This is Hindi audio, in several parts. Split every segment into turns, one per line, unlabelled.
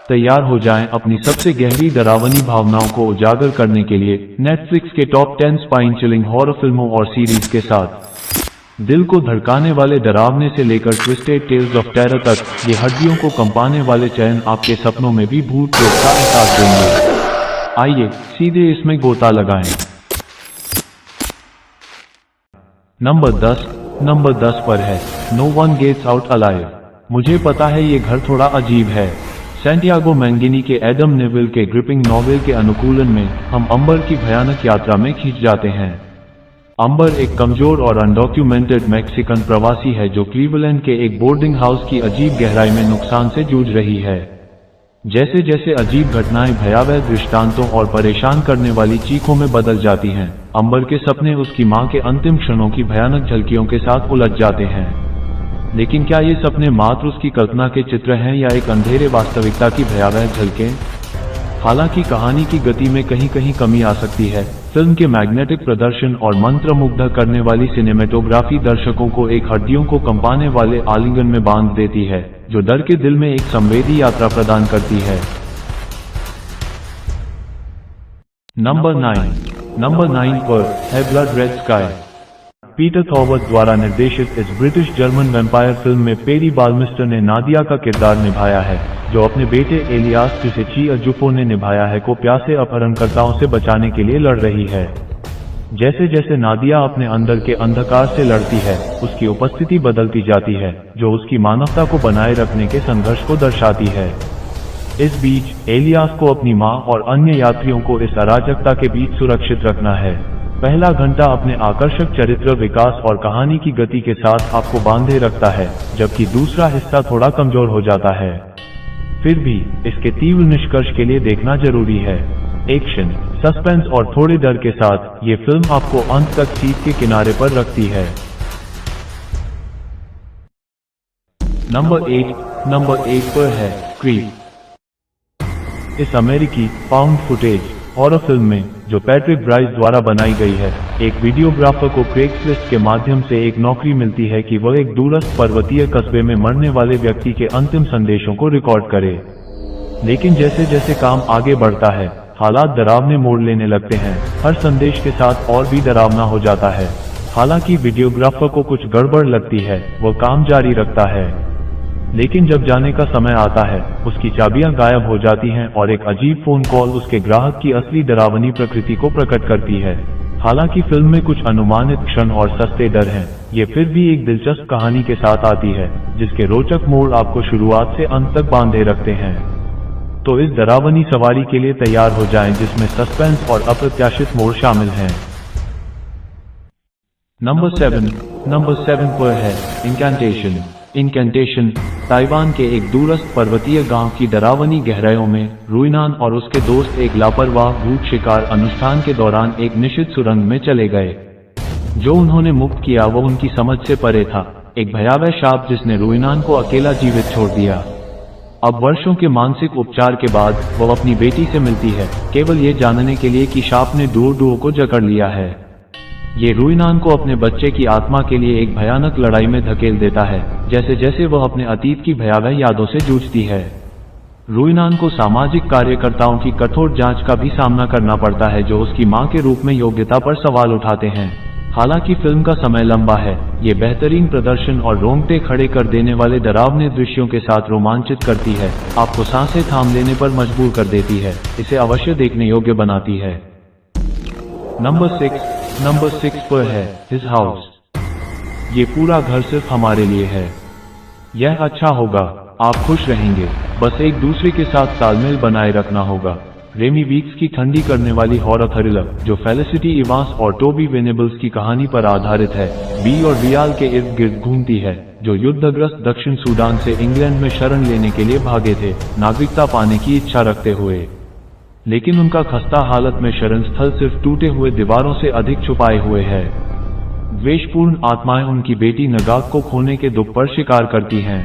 तैयार हो जाएं अपनी सबसे गहरी डरावनी भावनाओं को उजागर करने के लिए नेटफ्लिक्स के टॉप 10 स्पाइन चिलिंग हॉरर फिल्मों और सीरीज के साथ। दिल को धड़काने वाले डरावने से लेकर ट्विस्टेड टेल्स ऑफ टेरर तक, ये हड्डियों को कंपाने वाले चयन आपके सपनों में भी भूत प्रेत का एहसास देंगे। आइए सीधे इसमें गोता लगाएं। नंबर 10 पर है no one gets out alive. मुझे पता है ये घर थोड़ा अजीब है। सैंटियागो मैंगिनी के एडम नेविल के ग्रिपिंग नॉवेल के अनुकूलन में हम अंबर की भयानक यात्रा में खींच जाते हैं। अंबर एक कमजोर और अनडॉक्यूमेंटेड मैक्सिकन प्रवासी है जो क्लीवलैंड के एक बोर्डिंग हाउस की अजीब गहराई में नुकसान से जूझ रही है। जैसे जैसे अजीब घटनाएं भयावह दृष्टांतों और परेशान करने वाली चीखों में बदल जाती हैं, अंबर के सपने उसकी मां के अंतिम क्षणों की भयानक झलकियों के साथ उलझ जाते हैं। लेकिन क्या ये सपने मात्र उसकी कल्पना के चित्र हैं या एक अंधेरे वास्तविकता की भयावह झलकें? हालांकि कहानी की गति में कहीं कहीं कमी आ सकती है, फिल्म के मैग्नेटिक प्रदर्शन और मंत्रमुग्ध करने वाली सिनेमेटोग्राफी दर्शकों को एक हड्डियों को कंपाने वाले आलिंगन में बांध देती है, जो डर के दिल में एक संवेदी यात्रा प्रदान करती है। नंबर 9 पर है ब्लड रेड स्काई। पीटर थॉवर्थ द्वारा निर्देशित इस ब्रिटिश जर्मन वैम्पायर फिल्म में पेरी बाल्मिस्टर ने नादिया का किरदार निभाया है, जो अपने बेटे एलियास, जिसे चिया जुफो ने निभाया है, को प्यासे अपहरणकर्ताओं से बचाने के लिए लड़ रही है। जैसे जैसे नादिया अपने अंदर के अंधकार से लड़ती है, उसकी उपस्थिति बदलती जाती है, जो उसकी मानवता को बनाए रखने के संघर्ष को दर्शाती है। इस बीच एलियास को अपनी मां और अन्य यात्रियों को इस अराजकता के बीच सुरक्षित रखना है। पहला घंटा अपने आकर्षक चरित्र विकास और कहानी की गति के साथ आपको बांधे रखता है, जबकि दूसरा हिस्सा थोड़ा कमजोर हो जाता है। फिर भी इसके तीव्र निष्कर्ष के लिए देखना जरूरी है। एक्शन, सस्पेंस और थोड़े डर के साथ ये फिल्म आपको अंत तक सीट के किनारे पर रखती है। नंबर 8 पर है क्रीप। इस अमेरिकी फाउंड फुटेज हॉरर फिल्म में, जो पैट्रिक ब्राइस द्वारा बनाई गई है, एक वीडियोग्राफर को क्रेग्सलिस्ट के माध्यम से एक नौकरी मिलती है कि वह एक दूरस्थ पर्वतीय कस्बे में मरने वाले व्यक्ति के अंतिम संदेशों को रिकॉर्ड करे। लेकिन जैसे जैसे काम आगे बढ़ता है, हालात डरावने मोड़ लेने लगते हैं। हर संदेश के साथ और भी डरावना हो जाता है। हालांकि वीडियोग्राफर को कुछ गड़बड़ लगती है, वह काम जारी रखता है। लेकिन जब जाने का समय आता है, उसकी चाबियां गायब हो जाती हैं और एक अजीब फोन कॉल उसके ग्राहक की असली डरावनी प्रकृति को प्रकट करती है। हालांकि फिल्म में कुछ अनुमानित क्षण और सस्ते डर हैं, ये फिर भी एक दिलचस्प कहानी के साथ आती है, जिसके रोचक मोड़ आपको शुरुआत से अंत तक बांधे रखते हैं। तो इस डरावनी सवारी के लिए तैयार हो जाएं, जिसमें सस्पेंस और अप्रत्याशित मोड़ शामिल हैं। नंबर 7 पर है इनकैंटेशन। ताइवान के एक दूरस्थ पर्वतीय गांव की डरावनी गहराइयों में रुइनान और उसके दोस्त एक लापरवाह भूत शिकार अनुष्ठान के दौरान एक निषिद्ध सुरंग में चले गए। जो उन्होंने मुक्त किया वो उनकी समझ से परे था, एक भयावह शाप जिसने रुइनान को अकेला जीवित छोड़ दिया। अब वर्षों के मानसिक उपचार के बाद वो अपनी बेटी से मिलती है, केवल ये जानने के लिए कि शाप ने डुओ को जकड़ लिया है। ये रुइनान को अपने बच्चे की आत्मा के लिए एक भयानक लड़ाई में धकेल देता है, जैसे जैसे वह अपने अतीत की भयावह यादों से जूझती है। रुइनान को सामाजिक कार्यकर्ताओं की कठोर जांच का भी सामना करना पड़ता है, जो उसकी मां के रूप में योग्यता पर सवाल उठाते हैं। हालांकि फिल्म का समय लंबा है, ये बेहतरीन प्रदर्शन और रोंगटे खड़े कर देने वाले डरावने दृश्यों के साथ रोमांचित करती है, आपको सांसें थाम लेने पर मजबूर कर देती है, इसे अवश्य देखने योग्य बनाती है। नंबर 6 पर है हिज हाउस। ये पूरा घर सिर्फ हमारे लिए है। यह अच्छा होगा, आप खुश रहेंगे, बस एक दूसरे के साथ तालमेल बनाए रखना होगा। रेमी वीक्स की ठंडी करने वाली हॉरर थ्रिलर, जो फेलिसिटी इवांस और टोबी वेनेबल्स की कहानी पर आधारित है, बी और रियाल के इर्द गिर्द घूमती है, जो युद्धग्रस्त दक्षिण सूडान से इंग्लैंड में शरण लेने के लिए भागे थे, नागरिकता पाने की इच्छा रखते हुए। लेकिन उनका खस्ता हालत में शरण स्थल सिर्फ टूटे हुए दीवारों से अधिक छुपाए हुए है। द्वेषपूर्ण आत्माएं उनकी बेटी नगाक को खोने के दुख पर शिकार करती हैं।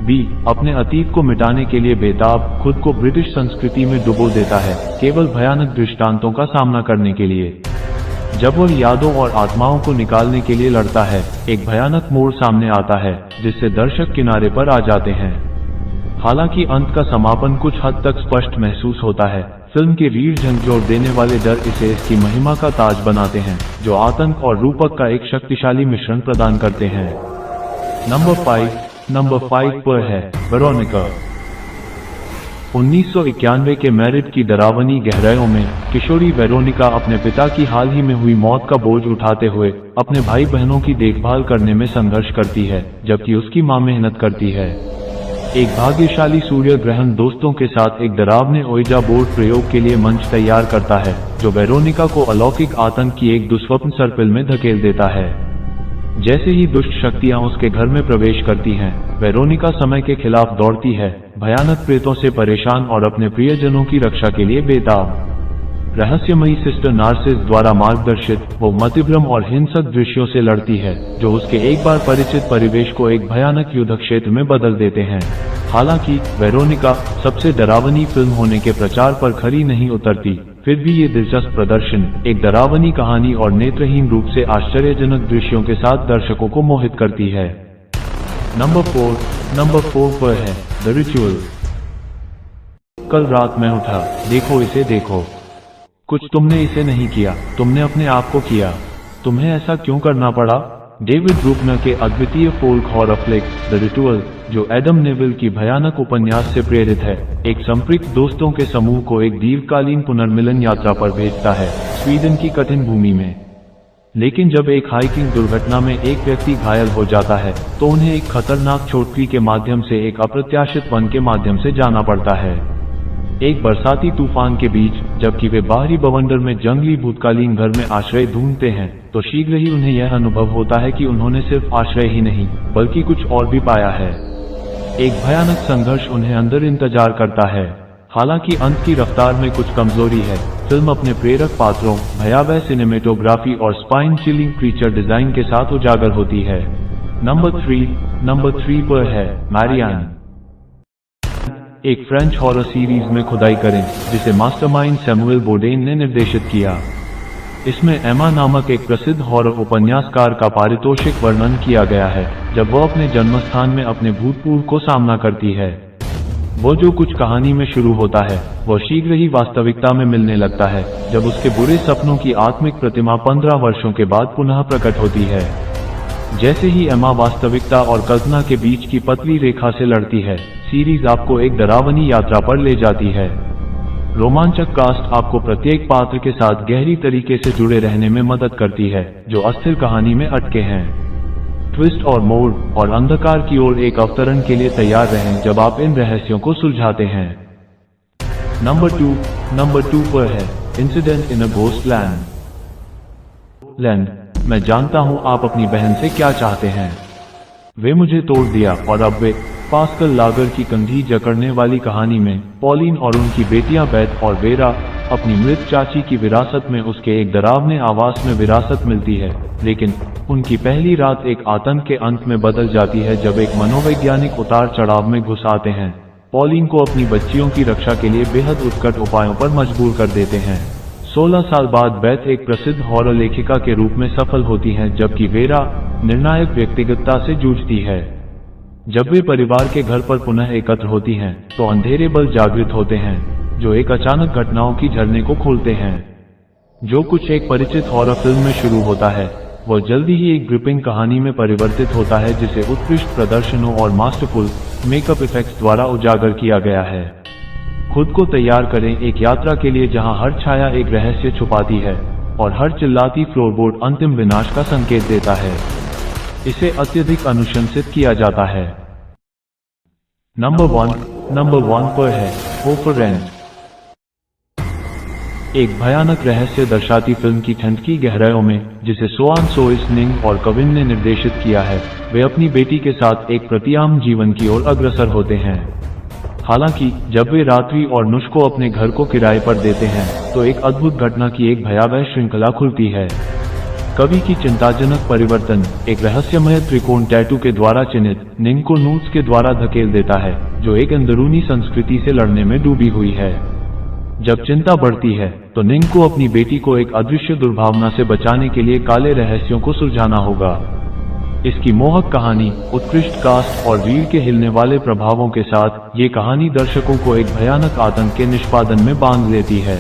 बी अपने अतीत को मिटाने के लिए बेताब, खुद को ब्रिटिश संस्कृति में डुबो देता है, केवल भयानक दृष्टांतों का सामना करने के लिए। जब वह यादों और आत्माओं को निकालने के लिए लड़ता है, एक भयानक मोड़ सामने आता है जिससे दर्शक किनारे पर आ जाते हैं। हालांकि अंत का समापन कुछ हद तक स्पष्ट महसूस होता है। फिल्म के रीढ़ झकझोर देने वाले डर इसे इसकी महिमा का ताज बनाते हैं, जो आतंक और रूपक का एक शक्तिशाली मिश्रण प्रदान करते हैं। नंबर 5 पर है वेरोनिका। 1991 के मैरिड की डरावनी गहराइयों में किशोरी वेरोनिका अपने पिता की हाल ही में हुई मौत का बोझ उठाते हुए अपने भाई बहनों की देखभाल करने में संघर्ष करती है, जबकि उसकी मां मेहनत करती है। एक भाग्यशाली सूर्य ग्रहण दोस्तों के साथ एक डरावने ओइजा बोर्ड प्रयोग के लिए मंच तैयार करता है, जो वेरोनिका को अलौकिक आतंक की एक दुस्वप्न सर्पिल में धकेल देता है। जैसे ही दुष्ट शक्तियां उसके घर में प्रवेश करती हैं, वेरोनिका समय के खिलाफ दौड़ती है, भयानक प्रेतों से परेशान और अपने प्रियजनों की रक्षा के लिए बेताब। रहस्यमयी सिस्टर नार्सिस द्वारा मार्गदर्शित वो मतिभ्रम और हिंसक दृश्यों से लड़ती है, जो उसके एक बार परिचित परिवेश को एक भयानक युद्ध क्षेत्र में बदल देते हैं। हालांकि वेरोनिका सबसे डरावनी फिल्म होने के प्रचार पर खरी नहीं उतरती, फिर भी ये दिलचस्प प्रदर्शन एक डरावनी कहानी और नेत्रहीन रूप से आश्चर्यजनक दृश्यों के साथ दर्शकों को मोहित करती है। नंबर 4 पर है द रिचुअल। कल रात मैं उठा, देखो इसे देखो। कुछ तुमने इसे नहीं किया, तुमने अपने आप को किया। तुम्हें ऐसा क्यों करना पड़ा? डेविड ब्रूकनर के अद्वितीय folk horror flick the ritual, जो एडम नेविल की भयानक उपन्यास से प्रेरित है, एक संप्रक्त दोस्तों के समूह को एक दीर्घकालीन पुनर्मिलन यात्रा पर भेजता है, स्वीडन की कठिन भूमि में। लेकिन जब एक हाइकिंग दुर्घटना में एक व्यक्ति घायल हो जाता है, तो उन्हें एक खतरनाक चोटरी के माध्यम से एक अप्रत्याशित वन के माध्यम से जाना पड़ता है। एक बरसाती तूफान के बीच जबकि वे बाहरी बवंडर में जंगली भूतकालीन घर में आश्रय ढूंढते हैं, तो शीघ्र ही उन्हें यह अनुभव होता है कि उन्होंने सिर्फ आश्रय ही नहीं बल्कि कुछ और भी पाया है। एक भयानक संघर्ष उन्हें अंदर इंतजार करता है। हालांकि अंत की रफ्तार में कुछ कमजोरी है। फिल्म अपने प्रेरक पात्रों, भयावह सिनेमेटोग्राफी और स्पाइन चिलिंग क्रीचर डिजाइन के साथ उजागर होती है। नंबर 3 पर है मैरियान। एक फ्रेंच हॉरर सीरीज में खुदाई करें, जिसे मास्टरमाइंड सैमुअल बोर्डेन ने निर्देशित किया। इसमें एमा नामक एक प्रसिद्ध हॉरर उपन्यासकार का पारितोषिक वर्णन किया गया है, जब वह अपने जन्मस्थान में अपने भूतपूर्व को सामना करती है। वो जो कुछ कहानी में शुरू होता है, वह शीघ्र ही वास्तविकता में मिलने लगता है, जब उसके बुरे सपनों की आत्मिक प्रतिमा 15 वर्षों के बाद पुनः प्रकट होती है। जैसे ही एमा वास्तविकता और कल्पना के बीच की पतली रेखा से लड़ती है, सीरीज आपको एक डरावनी यात्रा पर ले जाती है। रोमांचक कास्ट आपको प्रत्येक पात्र के साथ गहरी तरीके से जुड़े रहने में मदद करती है, जो अस्थिर कहानी में अटके हैं। ट्विस्ट और मोड़ और अंधकार की ओर एक अवतरण के लिए तैयार रहें जब आप इन रहस्यों को सुलझाते हैं। नंबर 2 पर है incident in a ghost land. मैं जानता हूं आप अपनी बहन से क्या चाहते हैं। वे मुझे तोड़ दिया और अब वे पास्कल लागर की कंधी जकड़ने वाली कहानी में पॉलिन और उनकी बेटियां बेथ और वेरा अपनी मृत चाची की विरासत में उसके एक डरावने आवास में विरासत मिलती है। लेकिन उनकी पहली रात एक आतंक के अंत में बदल जाती है जब एक मनोवैज्ञानिक उतार चढ़ाव में घुस आते हैं, पॉलिन को अपनी बच्चियों की रक्षा के लिए बेहद उत्कट उपायों पर मजबूर कर देते हैं। 16 साल बाद बेथ एक प्रसिद्ध हॉरर लेखिका के रूप में सफल होती हैं, जबकि वेरा निर्णायक व्यक्तिगतता से जूझती है। जब वे परिवार के घर पर पुनः एकत्र होती हैं, तो अंधेरे बल जागृत होते हैं, जो एक अचानक घटनाओं की झरने को खोलते हैं। जो कुछ एक परिचित हॉरर फिल्म में शुरू होता है, वह जल्दी ही एक ग्रिपिंग कहानी में परिवर्तित होता है, जिसे उत्कृष्ट प्रदर्शनों और मास्टरफुल मेकअप इफेक्ट्स द्वारा उजागर किया गया है। खुद को तैयार करें एक यात्रा के लिए जहां हर छाया एक रहस्य छुपाती है और हर चिल्लाती फ्लोरबोर्ड अंतिम विनाश का संकेत देता है। इसे अत्यधिक अनुशंसित किया जाता है। नंबर 1 पर है हो फॉर रेंट। एक भयानक रहस्य दर्शाती फिल्म की ठंडकी गहराइयों में, जिसे सोआन सोइस निंग और कविन ने निर्देशित किया है, वे अपनी बेटी के साथ एक प्रतियाम जीवन की ओर अग्रसर होते हैं। हालांकि जब वे रात्रि और नुश को अपने घर को किराए पर देते हैं, तो एक अद्भुत घटना की एक भयावह श्रृंखला खुलती है। कवि की चिंताजनक परिवर्तन एक रहस्यमय त्रिकोण टैटू के द्वारा चिन्हित निंग को नूट्स के द्वारा धकेल देता है, जो एक अंदरूनी संस्कृति से लड़ने में डूबी हुई है। जब चिंता बढ़ती है, तो निंग को अपनी बेटी को एक अदृश्य दुर्भावना से बचाने के लिए काले रहस्यों को सुलझाना होगा। इसकी मोहक कहानी, उत्कृष्ट कास्ट और रीढ़ के हिलने वाले प्रभावों के साथ ये कहानी दर्शकों को एक भयानक आतंक के निष्पादन में बांध लेती है।